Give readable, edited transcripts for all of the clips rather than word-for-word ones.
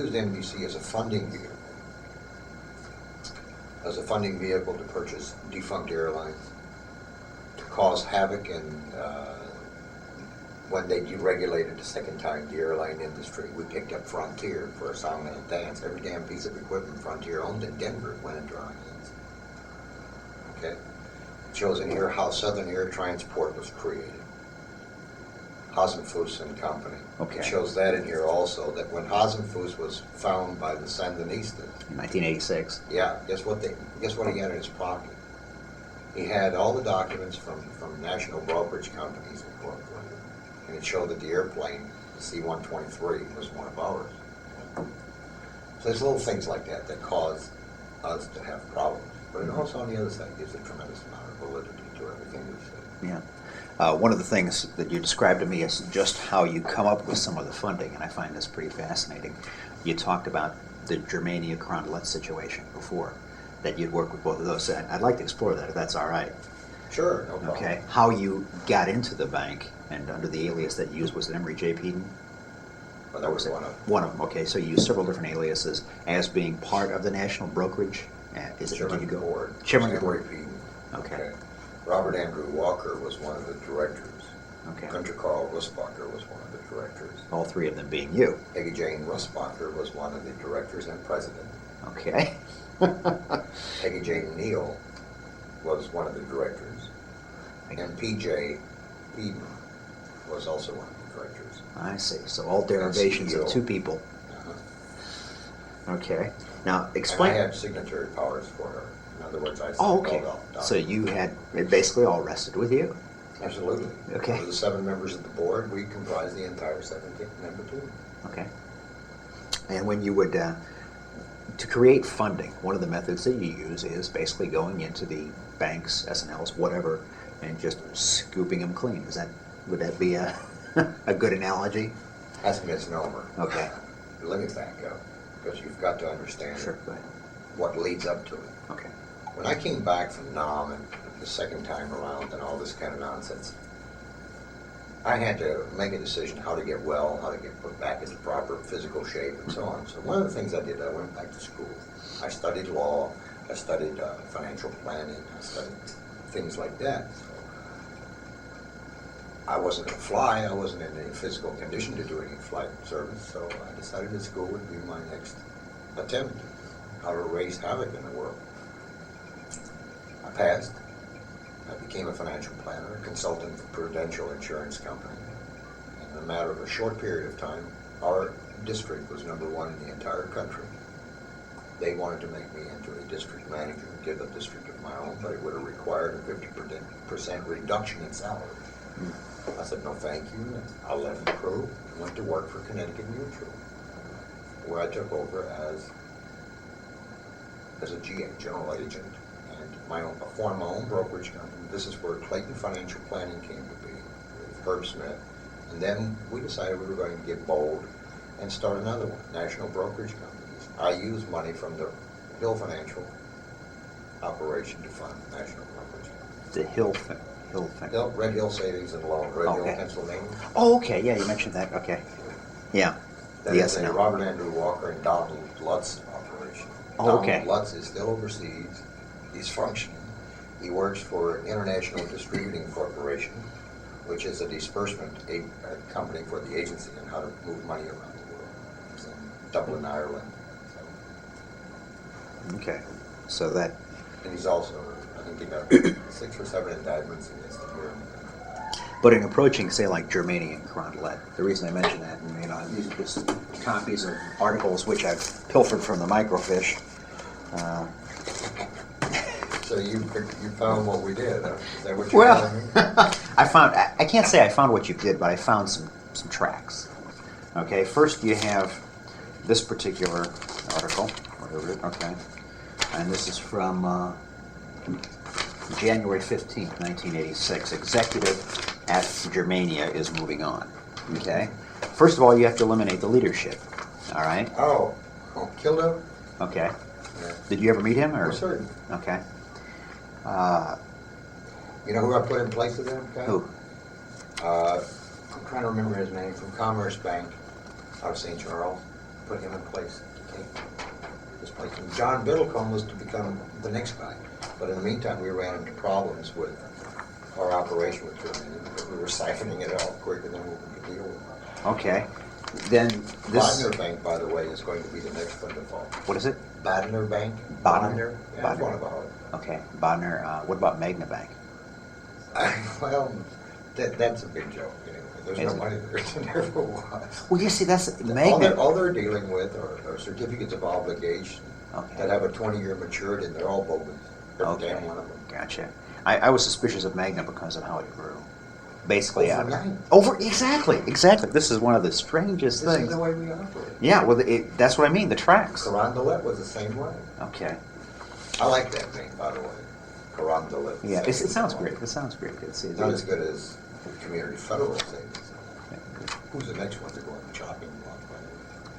used NBC as a funding vehicle. As a funding vehicle to purchase defunct airlines, to cause havoc and when they deregulated the second time the airline industry, we picked up Frontier for a song and a dance. Every damn piece of equipment Frontier owned in Denver went into our hands. Okay? It shows in here how Southern Air Transport was created. Hasenfuss and Company. Okay. It shows that in here also, that when Hasenfuss was found by the Sandinistas. In 1986. Yeah, guess what he had in his pocket? He had all the documents from national brokerage companies incorporated. And it showed that the airplane, the C-123, was one of ours. So there's little things like that that cause us to have problems. But it also, on the other side, gives a tremendous amount of validity to everything we say. Yeah. One of the things that you described to me is just how you come up with some of the funding, and I find this pretty fascinating. You talked about the Germania-Crondelet situation before, that you'd work with both of those. And I'd like to explore that, if that's all right. Sure, no problem. Okay. How you got into the bank, and under the alias that you used, was it Emory J. Peden? Well, that was one of them. One of them, okay. So you used several different aliases as being part of the national brokerage? Chairman of the board. Chairman of the board. Peden. Okay. Robert Andrew Walker was one of the directors. Okay. Gunther K Russbacher was one of the directors. All three of them being you. Peggy Jane Russbacher was one of the directors and president. Okay. Peggy Jane Neal was one of the directors. And P.J. Eden was also one of the directors. I see. So all derivations of two people. Uh-huh. Okay. Now, explain. And I had signatory powers for her. In other words, I Oh, okay. all documents. So you had, it basically all rested with you. Absolutely. Okay. For the 7 members of the board, we comprise the entire 17th-member team. Okay. And when you would, to create funding, one of the methods that you use is basically going into the banks, S&Ls, whatever, and just scooping them clean. Would that be a good analogy? That's a misnomer. Okay. Let me back up, because you've got to understand Sure, go ahead. what leads up to it. Okay. When I came back from Nam and the second time around and all this kind of nonsense, I had to make a decision how to get well, how to get put back into proper physical shape, and so on. So one of the things I did, I went back to school. I studied law, I studied financial planning, I studied things like that. I wasn't going to fly, I wasn't in any physical condition to do any flight service, so I decided that school would be my next attempt, how to raise havoc in the world. I passed. I became a financial planner, a consultant for Prudential Insurance Company. In a matter of a short period of time, our district was #1 in the entire country. They wanted to make me into a district manager and give a district of my own, but it would have required a 50% reduction in salary. I said, no thank you, and I left the crew and went to work for Connecticut Mutual, where I took over as a GA, general agent, and formed my own brokerage company. This is where Clayton Financial Planning came to be, with Herb Smith. And then we decided we were going to get bold and start another one, National Brokerage Companies. I used money from the Hill Financial operation to fund National Brokerage Companies. The Hill Red Hill Savings and Loan, Red Hill, Okay. Pennsylvania. Oh, okay. Yeah, you mentioned that. Okay. Yeah. That is a Robert Andrew Walker and Donald Lutz operation. Oh, okay. Donald Lutz is still overseas. He's functioning. He works for International Distributing Corporation, which is a disbursement company for the agency on how to move money around the world. He's in Dublin, Ireland. Okay. So that. And he's also, I think he got 6 or 7 indictments against him here in the country. But in approaching, say, like Germania and Crondelet, the reason I mention that, and, these are just copies of articles which I've pilfered from the microfiche. So you found what we did, huh? Is that what you're telling me? I can't say I found what you did, but I found some tracks. Okay, first you have this particular article, whatever it, okay, and this is from January 15th, 1986. Executive at Germania is moving on, okay? First of all, you have to eliminate the leadership, all right? Oh, killed him? Okay. Yeah. Did you ever meet him? Or? For certain. Okay. You know who I put in place of them, Ken? Who? I'm trying to remember his name, from Commerce Bank out of St. Charles. put him in place. Okay? This place. And John Biddlecombe was to become the next guy. But in the meantime, we ran into problems with our operation with Germany. We were siphoning it out quicker than we could deal with. Okay. Then this. Bodner Bank, by the way, is going to be the next one to fall. What is it? Bodner Bank. Bodner? Yeah, Bodner. one about it. Okay. Bodner. What about Magna Bank? Well, that's a big joke. Anyway, there's Is no it? money there. It never was. Well, you see, that's Magna. All they're dealing with are certificates of obligation Okay. that have a 20-year maturity, and they're all bogus. Every Okay. damn one of them. Gotcha. I was suspicious of Magna because of how it grew. Basically, Overnight. Exactly. This is one of the strangest This things. is the way we operate. Yeah, well, that's what I mean. The tracks. Carondelet was the same way. Okay. I like that name, by the way. Carondelet. Yeah, it sounds great. It sounds great. It's Not as good as Community Federal Savings. Who's the next one to go on the chopping block, by the way?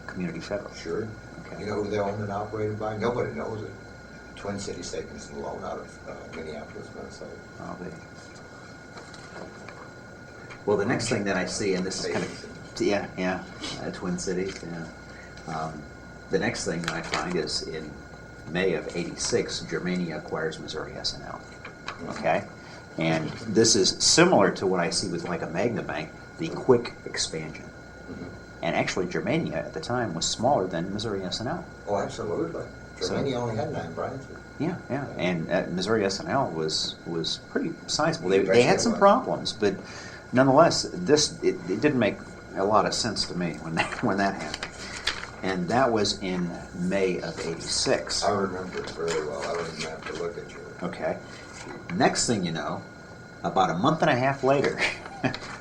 Community Federal. Sure. Okay. You know who they're owned and operated by? Nobody knows it. Twin City Savings and Loan out of Minneapolis, Minnesota. Oh, well, the next thing that I see, and this is kind of, Twin Cities, yeah. The next thing that I find is in May of '86, Germania acquires Missouri S&L. Okay? And this is similar to what I see with like a Magna Bank, the quick expansion. And actually, Germania at the time was smaller than Missouri S&L. Oh, absolutely. Germany only had 9 branches. Yeah. And Missouri S&L was pretty sizable. They Eventually had some it was. problems, but nonetheless, it didn't make a lot of sense to me when that happened. And that was in May of '86. I remember it very well. I don't even have to look at you. Okay. Next thing you know, about a month and a half later,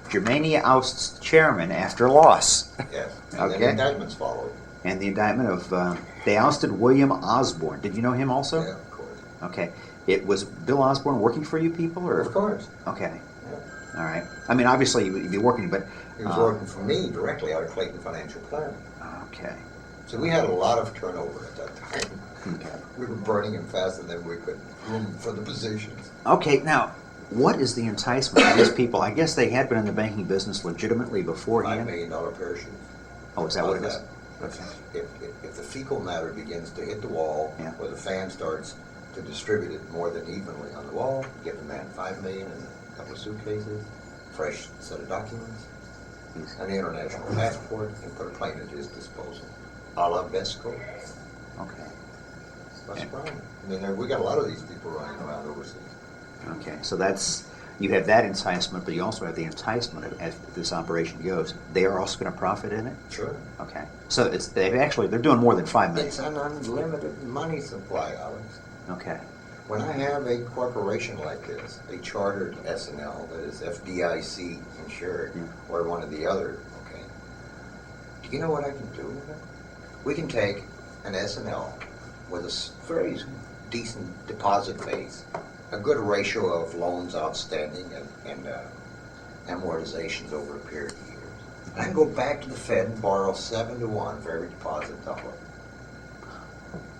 Germania ousts chairman after loss. Yes. And Okay. then indictments followed. And the indictment of, they ousted William Osborne. Did you know him also? Yeah, of course. Okay. It was Bill Osborne working for you people, or? Of course. Okay. Yeah. All right. I mean, obviously you'd be working, but. He was working for me directly out of Clayton Financial Planning. Okay. So we had a lot of turnover at that time. Okay. We were burning him faster than we could room for the positions. Okay. Now, what is the enticement of these people? I guess they had been in the banking business legitimately $5 beforehand. million parachute. Oh, is that what it is? Okay. If the fecal matter begins to hit the wall, Yeah. or the fan starts to distribute it more than evenly on the wall, give the man $5 million and a couple of suitcases, fresh set of documents, an international passport, and put a plane at his disposal. A la Besco. Okay. That's fine. I mean, we got a lot of these people running around overseas. Okay. So you have that enticement, but you also have the enticement of, as this operation goes. They are also going to profit in it. Sure. Okay. So they're doing more than $5 million. It's an unlimited money supply, Alex. Okay. When I have a corporation like this, a chartered S&L that is FDIC insured, or one of the other, okay, do you know what I can do with it? We can take an S&L with a very decent deposit base, a good ratio of loans outstanding and amortizations over a period of years. And I can go back to the Fed and borrow 7 to 1 for every deposit dollar.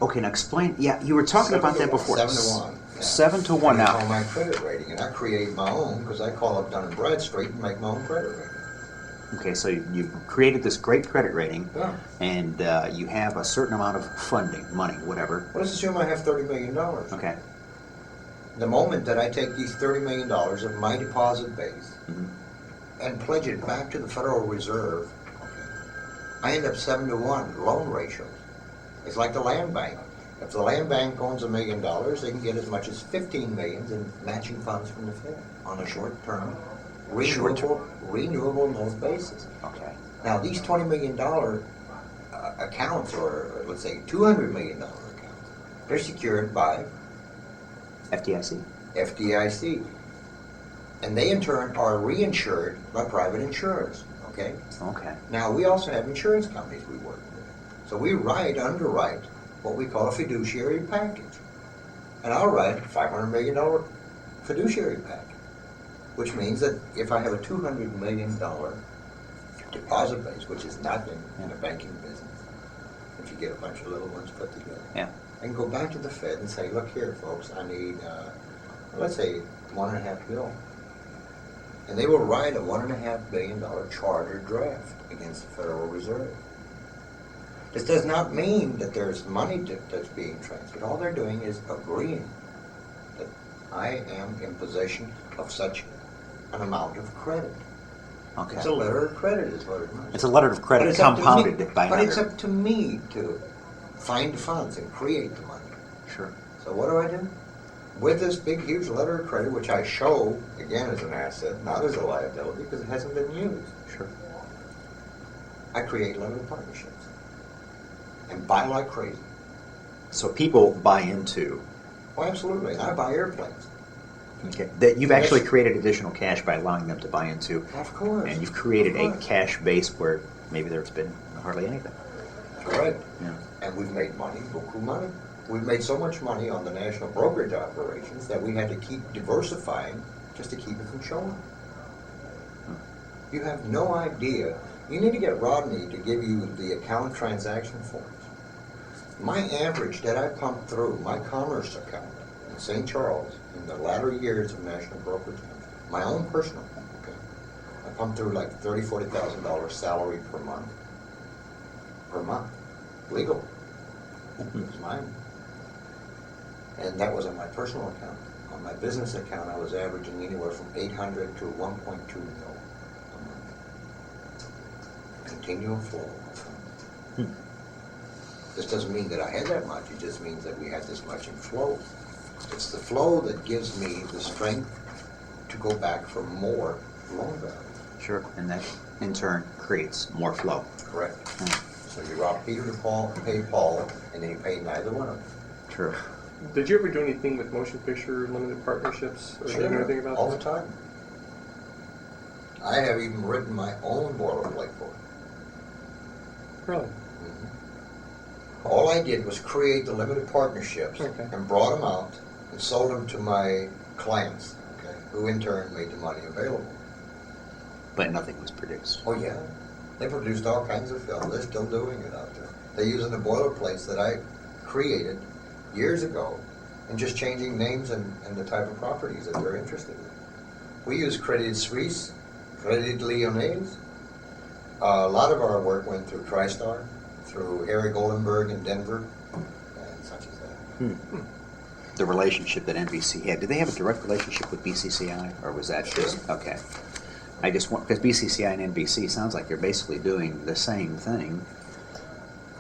Okay, now explain. Yeah, you were talking about that before. 7 to 1. Yeah. 7 to 1 I now. call my credit rating, and I create my own because I call up Dun & Bradstreet and make my own credit rating. Okay, so you've created this great credit rating, Yeah. and you have a certain amount of funding, money, whatever. Let's assume I have $30 million. Okay. The moment that I take these $30 million of my deposit base Mm-hmm. and pledge it back to the Federal Reserve, I end up 7 to 1 loan ratios. It's like the land bank. If the land bank owns $1 million, they can get as much as $15 million in matching funds from the Fed on a short-term, renewable note basis. Okay. Now, these $20 million accounts, or let's say $200 million accounts, they're secured by FDIC. FDIC. And they, in turn, are reinsured by private insurance, okay? Okay. Now, we also have insurance companies we work with. So we underwrite what we call a fiduciary package. And I'll write a $500 million fiduciary package, which means that if I have a $200 million deposit base, which is nothing in the banking business, if you get a bunch of little ones put together, Yeah. I can go back to the Fed and say, look here, folks, I need, let's say, $1.5 billion. And they will write a $1.5 billion charter draft against the Federal Reserve. This does not mean that there's money that's being transferred. All they're doing is agreeing that I am in possession of such an amount of credit. Okay. It's a letter of credit is what it is. It's a letter of credit compounded by But another. it's up to me to find the funds and create the money. Sure. So what do? With this big, huge letter of credit, which I show, again, as an asset, not as a liability, because it hasn't been used. Sure. I create limited partnerships and buy like crazy. So people buy into. Oh, absolutely. And I buy airplanes. Okay. That you've actually created additional cash by allowing them to buy into. Of course. And you've created a cash base where maybe there's been hardly anything. Correct. Yeah. And we've made money, beaucoup money. We've made so much money on the national brokerage operations that we had to keep diversifying just to keep it from showing. You have no idea. You need to get Rodney to give you the account transaction forms. My average that I pumped through my commerce account in St. Charles in the latter years of national brokerage, my own personal account, okay, I pumped through like $30,000, $40,000 salary per month. Per month. Legal. It was mine. And that was on my personal account. On my business account, I was averaging anywhere from 800 to 1.2 mil a month. Continual flow of funds. This doesn't mean that I had that much. It just means that we had this much in flow. It's the flow that gives me the strength to go back for more loan value. Sure. And that in turn creates more flow. Correct. So you rob Peter to pay Paul, and then you pay neither one of them. True. Did you ever do anything with motion picture limited partnerships? Or do you know anything about all that? the time. I have even written my own boilerplate for it. Really? Mm-hmm. All I did was create the limited partnerships and brought them out and sold them to my clients, okay, who in turn made the money available. But nothing was produced. Oh yeah, they produced all kinds of film. They're still doing it out there. They're using the boilerplates that I created years ago and just changing names and the type of properties that they're interested in. We use Credit Suisse, Credit Lyonnais. A lot of our work went through TriStar, through Harry Goldenberg in Denver, and such as that. The relationship that NBC had, did they have a direct relationship with BCCI, or was that just, okay. I just want, because BCCI and NBC sounds like they're basically doing the same thing.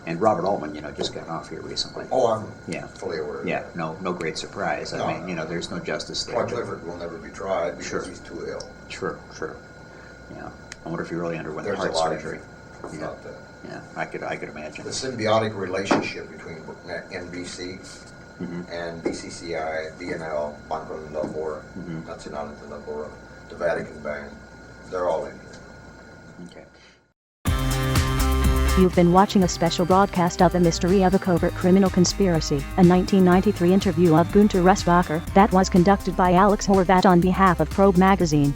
And Robert Altman, just got off here recently. Oh, I'm fully aware of that. Yeah, no great surprise. I mean, there's no justice there. Clark Clifford will never be tried because Sure. he's too ill. True. Yeah. I wonder if he really underwent There's heart a lot surgery. about that. Yeah, I could imagine. The symbiotic relationship between NBC and BCCI, BNL, Banco del Lavoro, Nazionale del Lavoro, the Vatican Bank, they're all in here. Okay. You've been watching a special broadcast of The Mystery of a Covert Criminal Conspiracy, a 1993 interview of Gunther Russbacher that was conducted by Alex Jorvat on behalf of Probe Magazine.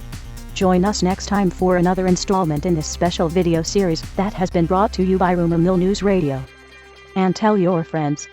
Join us next time for another installment in this special video series that has been brought to you by Rumor Mill News Radio. And tell your friends.